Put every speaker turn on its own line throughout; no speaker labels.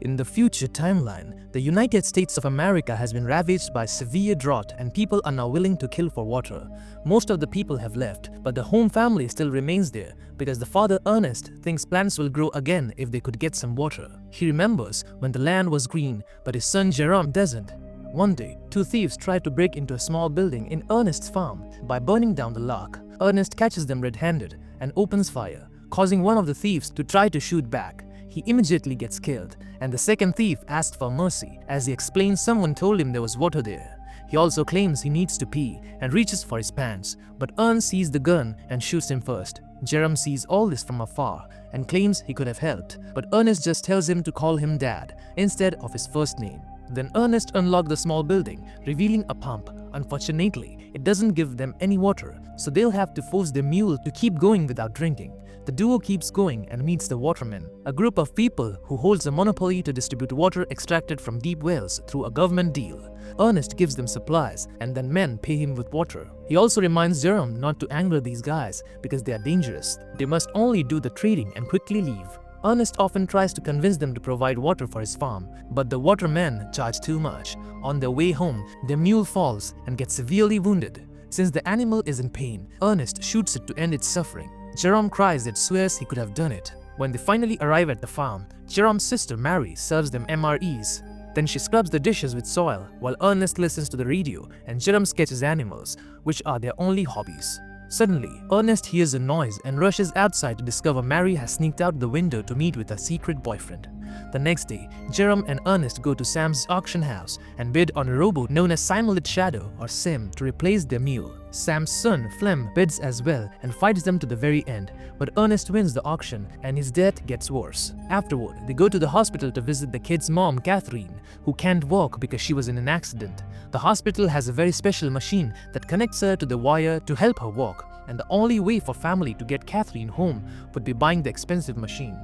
In the future timeline, the United States of America has been ravaged by severe drought and people are now willing to kill for water. Most of the people have left, but the home family still remains there because the father Ernest thinks plants will grow again if they could get some water. He remembers when the land was green, but his son Jerome doesn't. One day, two thieves try to break into a small building in Ernest's farm by burning down the lock. Ernest catches them red-handed and opens fire, causing one of the thieves to try to shoot back. He immediately gets killed, and the second thief asks for mercy as he explains someone told him there was water there. He also claims he needs to pee and reaches for his pants, but Ernst sees the gun and shoots him first. Jerome sees all this from afar and claims he could have helped, but Ernest just tells him to call him Dad instead of his first name. Then Ernest unlocks the small building, revealing a pump. Unfortunately, it doesn't give them any water, so they'll have to force their mule to keep going without drinking. The duo keeps going and meets the watermen, a group of people who holds a monopoly to distribute water extracted from deep wells through a government deal. Ernest gives them supplies and then men pay him with water. He also reminds Jerome not to anger these guys because they are dangerous. They must only do the trading and quickly leave. Ernest often tries to convince them to provide water for his farm, but the watermen charge too much. On their way home, their mule falls and gets severely wounded. Since the animal is in pain, Ernest shoots it to end its suffering. Jerome cries and swears he could have done it. When they finally arrive at the farm, Jerome's sister Mary serves them MREs. Then she scrubs the dishes with soil while Ernest listens to the radio and Jerome sketches animals, which are their only hobbies. Suddenly, Ernest hears a noise and rushes outside to discover Mary has sneaked out the window to meet with her secret boyfriend. The next day, Jerome and Ernest go to Sam's auction house and bid on a rowboat known as Simulate Shadow or Sim to replace their mule. Sam's son, Flem, bids as well and fights them to the very end, but Ernest wins the auction and his death gets worse. Afterward, they go to the hospital to visit the kid's mom, Catherine, who can't walk because she was in an accident. The hospital has a very special machine that connects her to the wire to help her walk, and the only way for family to get Catherine home would be buying the expensive machine.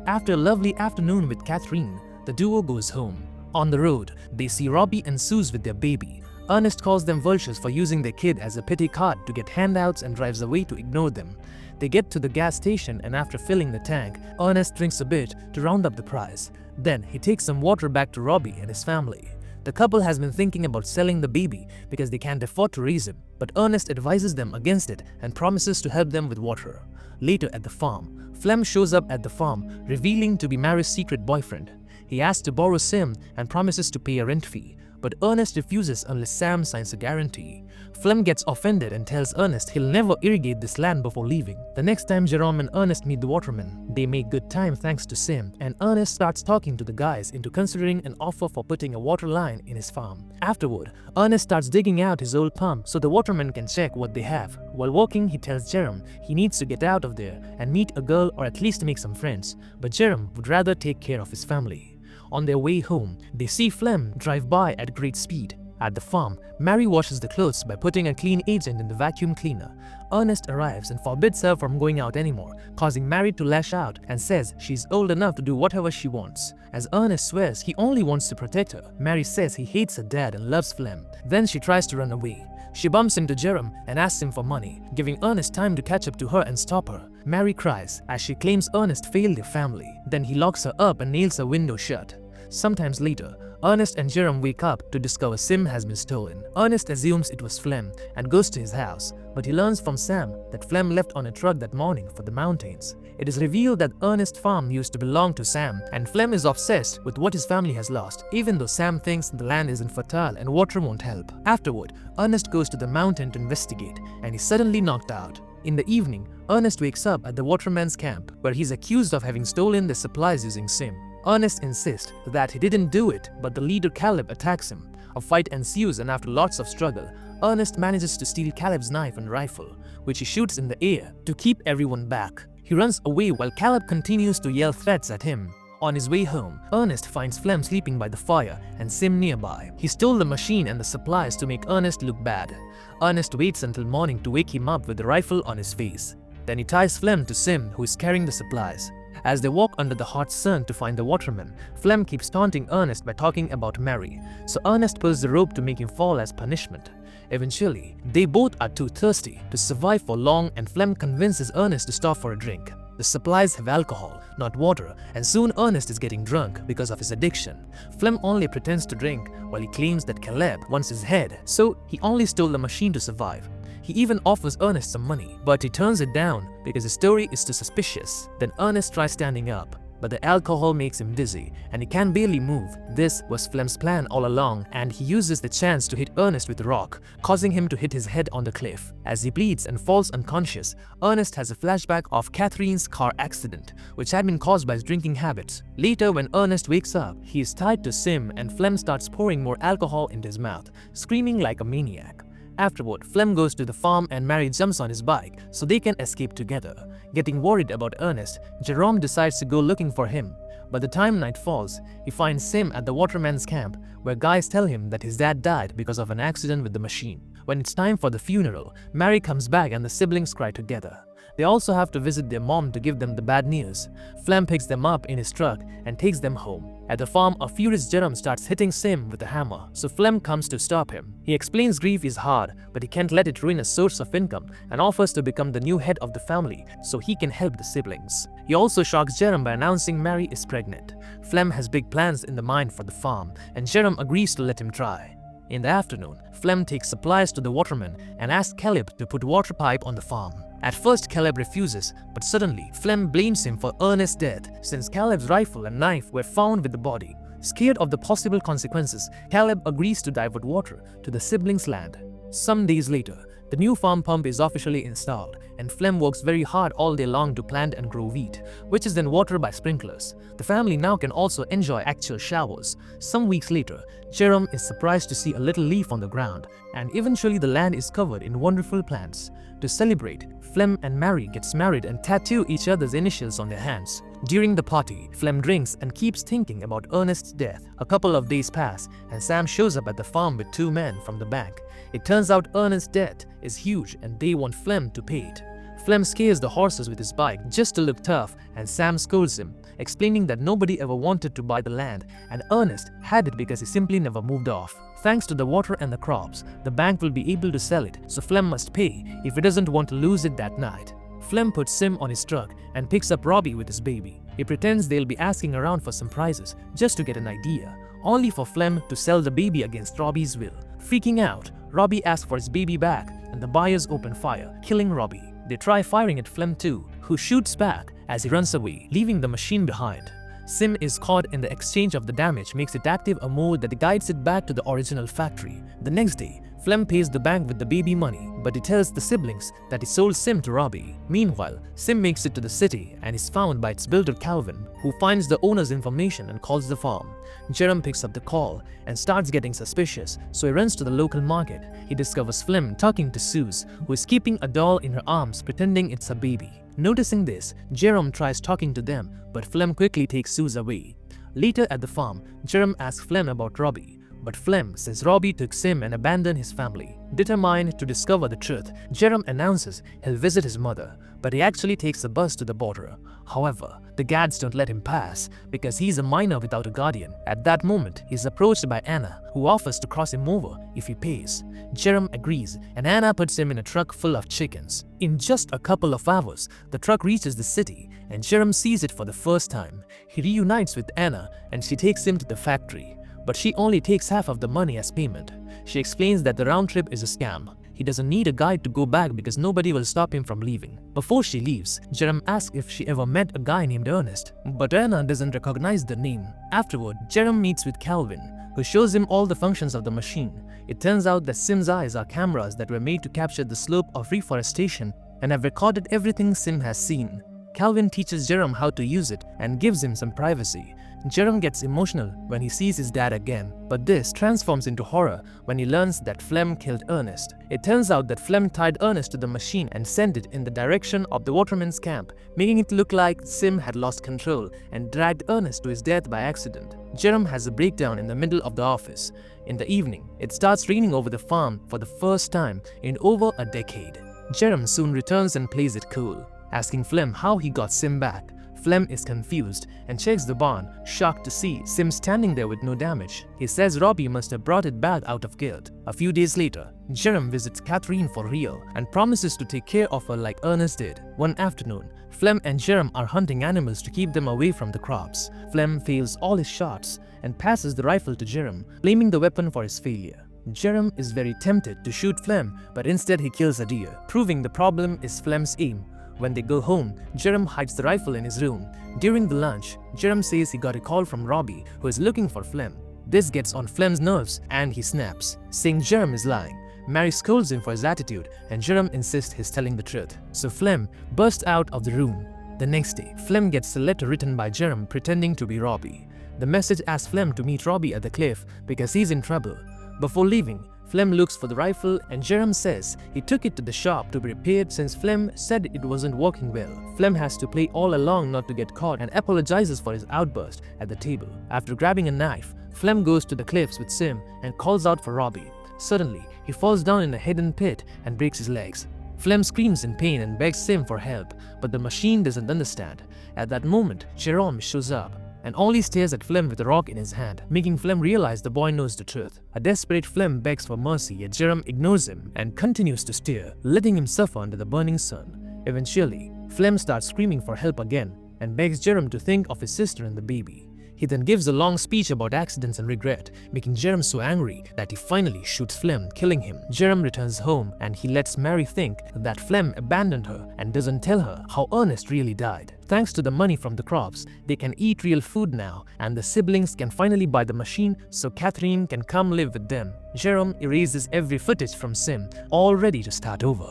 After a lovely afternoon with Catherine, the duo goes home. On the road, they see Robbie and Suze with their baby. Ernest calls them vultures for using their kid as a pity card to get handouts and drives away to ignore them. They get to the gas station and after filling the tank, Ernest drinks a bit to round up the price. Then he takes some water back to Robbie and his family. The couple has been thinking about selling the baby because they can't afford to raise him, but Ernest advises them against it and promises to help them with water. Later at the farm, Flem shows up at the farm, revealing to be Mary's secret boyfriend. He asks to borrow Sim and promises to pay a rent fee, but Ernest refuses unless Sam signs a guarantee. Flem gets offended and tells Ernest he'll never irrigate this land before leaving. The next time Jerome and Ernest meet the watermen, they make good time thanks to Sim, and Ernest starts talking to the guys into considering an offer for putting a water line in his farm. Afterward, Ernest starts digging out his old pump so the watermen can check what they have. While walking, he tells Jerome he needs to get out of there and meet a girl or at least make some friends, but Jerome would rather take care of his family. On their way home, they see Flem drive by at great speed. At the farm, Mary washes the clothes by putting a clean agent in the vacuum cleaner. Ernest arrives and forbids her from going out anymore, causing Mary to lash out and says she's old enough to do whatever she wants. As Ernest swears he only wants to protect her, Mary says he hates her dad and loves Flem. Then she tries to run away. She bumps into Jerome and asks him for money, giving Ernest time to catch up to her and stop her. Mary cries as she claims Ernest failed their family. Then he locks her up and nails her window shut. Sometimes later, Ernest and Jerome wake up to discover Sim has been stolen. Ernest assumes it was Flem and goes to his house, but he learns from Sam that Flem left on a truck that morning for the mountains. It is revealed that Ernest's farm used to belong to Sam, and Flem is obsessed with what his family has lost, even though Sam thinks the land isn't fertile and water won't help. Afterward, Ernest goes to the mountain to investigate, and he's suddenly knocked out. In the evening, Ernest wakes up at the waterman's camp, where he's accused of having stolen their supplies using Sim. Ernest insists that he didn't do it, but the leader Caleb attacks him. A fight ensues and after lots of struggle, Ernest manages to steal Caleb's knife and rifle, which he shoots in the air to keep everyone back. He runs away while Caleb continues to yell threats at him. On his way home, Ernest finds Flem sleeping by the fire and Sim nearby. He stole the machine and the supplies to make Ernest look bad. Ernest waits until morning to wake him up with the rifle on his face. Then he ties Flem to Sim, who is carrying the supplies. As they walk under the hot sun to find the waterman, Flem keeps taunting Ernest by talking about Mary, so Ernest pulls the rope to make him fall as punishment. Eventually, they both are too thirsty to survive for long and Flem convinces Ernest to stop for a drink. The supplies have alcohol, not water, and soon Ernest is getting drunk because of his addiction. Flem only pretends to drink while he claims that Caleb wants his head, so he only stole the machine to survive. He even offers Ernest some money, but he turns it down because his story is too suspicious. Then Ernest tries standing up, but the alcohol makes him dizzy and he can barely move. This was Flem's plan all along, and he uses the chance to hit Ernest with a rock, causing him to hit his head on the cliff. As he bleeds and falls unconscious, Ernest has a flashback of Catherine's car accident, which had been caused by his drinking habits. Later, when Ernest wakes up, he is tied to Sim and Flem starts pouring more alcohol into his mouth, screaming like a maniac. Afterward, Flem goes to the farm and Mary jumps on his bike so they can escape together. Getting worried about Ernest, Jerome decides to go looking for him. By the time night falls, he finds Sim at the waterman's camp, where guys tell him that his dad died because of an accident with the machine. When it's time for the funeral, Mary comes back and the siblings cry together. They also have to visit their mom to give them the bad news. Flem picks them up in his truck and takes them home. At the farm, a furious Jerome starts hitting Sim with a hammer, so Flem comes to stop him. He explains grief is hard, but he can't let it ruin a source of income and offers to become the new head of the family so he can help the siblings. He also shocks Jerome by announcing Mary is pregnant. Flem has big plans in the mind for the farm, and Jerome agrees to let him try. In the afternoon, Flem takes supplies to the waterman and asks Caleb to put water pipe on the farm. At first, Caleb refuses, but suddenly, Flem blames him for Ernest's death since Caleb's rifle and knife were found with the body. Scared of the possible consequences, Caleb agrees to divert water to the siblings' land. Some days later, the new farm pump is officially installed, and Flem works very hard all day long to plant and grow wheat, which is then watered by sprinklers. The family now can also enjoy actual showers. Some weeks later, Jerome is surprised to see a little leaf on the ground, and eventually the land is covered in wonderful plants. To celebrate, Flem and Mary gets married and tattoo each other's initials on their hands. During the party, Flem drinks and keeps thinking about Ernest's death. A couple of days pass, and Sam shows up at the farm with two men from the bank. It turns out Ernest's debt is huge and they want Flem to pay it. Flem scares the horses with his bike just to look tough, and Sam scolds him, explaining that nobody ever wanted to buy the land and Ernest had it because he simply never moved off. Thanks to the water and the crops, the bank will be able to sell it, so Flem must pay if he doesn't want to lose it that night. Flem puts Sim on his truck and picks up Robbie with his baby. He pretends they'll be asking around for some prizes just to get an idea, only for Flem to sell the baby against Robbie's will. Freaking out, Robbie asks for his baby back and the buyers open fire, killing Robbie. They try firing at Flem too, who shoots back as he runs away, leaving the machine behind. Sim is caught in the exchange of the damage makes it active a mode that guides it back to the original factory. The next day, Flem pays the bank with the baby money, but he tells the siblings that he sold Sim to Robbie. Meanwhile, Sim makes it to the city and is found by its builder Calvin, who finds the owner's information and calls the farm. Jerome picks up the call and starts getting suspicious, so he runs to the local market. He discovers Flem talking to Suze, who is keeping a doll in her arms pretending it's a baby. Noticing this, Jerome tries talking to them, but Flem quickly takes Suze away. Later at the farm, Jerome asks Flem about Robbie, but Flem says Robbie took Sim and abandoned his family. Determined to discover the truth, Jerome announces he'll visit his mother, but he actually takes a bus to the border. However, the guards don't let him pass because he's a minor without a guardian. At that moment, he's approached by Anna, who offers to cross him over if he pays. Jerome agrees, and Anna puts him in a truck full of chickens. In just a couple of hours, the truck reaches the city, and Jerome sees it for the first time. He reunites with Anna, and she takes him to the factory. But she only takes half of the money as payment. She explains that the round trip is a scam. He doesn't need a guide to go back because nobody will stop him from leaving. Before she leaves, Jerome asks if she ever met a guy named Ernest, but Anna doesn't recognize the name. Afterward, Jerome meets with Calvin, who shows him all the functions of the machine. It turns out that Sim's eyes are cameras that were made to capture the slope of reforestation and have recorded everything Sim has seen. Calvin teaches Jerome how to use it and gives him some privacy. Jerome gets emotional when he sees his dad again, but this transforms into horror when he learns that Flem killed Ernest. It turns out that Flem tied Ernest to the machine and sent it in the direction of the waterman's camp, making it look like Sim had lost control and dragged Ernest to his death by accident. Jerome has a breakdown in the middle of the office. In the evening, it starts raining over the farm for the first time in over a decade. Jerome soon returns and plays it cool, asking Flem how he got Sim back. Flem is confused and checks the barn, shocked to see Sim standing there with no damage. He says Robbie must have brought it back out of guilt. A few days later, Jerem visits Catherine for real and promises to take care of her like Ernest did. One afternoon, Flem and Jerem are hunting animals to keep them away from the crops. Flem fails all his shots and passes the rifle to Jerem, blaming the weapon for his failure. Jerem is very tempted to shoot Flem, but instead he kills a deer, proving the problem is Flem's aim. When they go home, Jerem hides the rifle in his room. During the lunch, Jerem says he got a call from Robbie, who is looking for Flem. This gets on Flem's nerves and he snaps, saying Jerem is lying. Mary scolds him for his attitude and Jerem insists he's telling the truth. So Flem bursts out of the room. The next day, Flem gets a letter written by Jerem pretending to be Robbie. The message asks Flem to meet Robbie at the cliff because he's in trouble. Before leaving, Flem looks for the rifle and Jerem says he took it to the shop to be repaired since Flem said it wasn't working well. Flem has to play all along not to get caught and apologizes for his outburst at the table. After grabbing a knife, Flem goes to the cliffs with Sim and calls out for Robbie. Suddenly, he falls down in a hidden pit and breaks his legs. Flem screams in pain and begs Sim for help, but the machine doesn't understand. At that moment, Jerome shows up and only stares at Flem with a rock in his hand, making Flem realize the boy knows the truth. A desperate Flem begs for mercy, yet Jerome ignores him and continues to stare, letting him suffer under the burning sun. Eventually, Flem starts screaming for help again and begs Jerome to think of his sister and the baby. He then gives a long speech about accidents and regret, making Jerome so angry that he finally shoots Flem, killing him. Jerome returns home and he lets Mary think that Flem abandoned her and doesn't tell her how Ernest really died. Thanks to the money from the crops, they can eat real food now and the siblings can finally buy the machine so Catherine can come live with them. Jerome erases every footage from Sim, all ready to start over.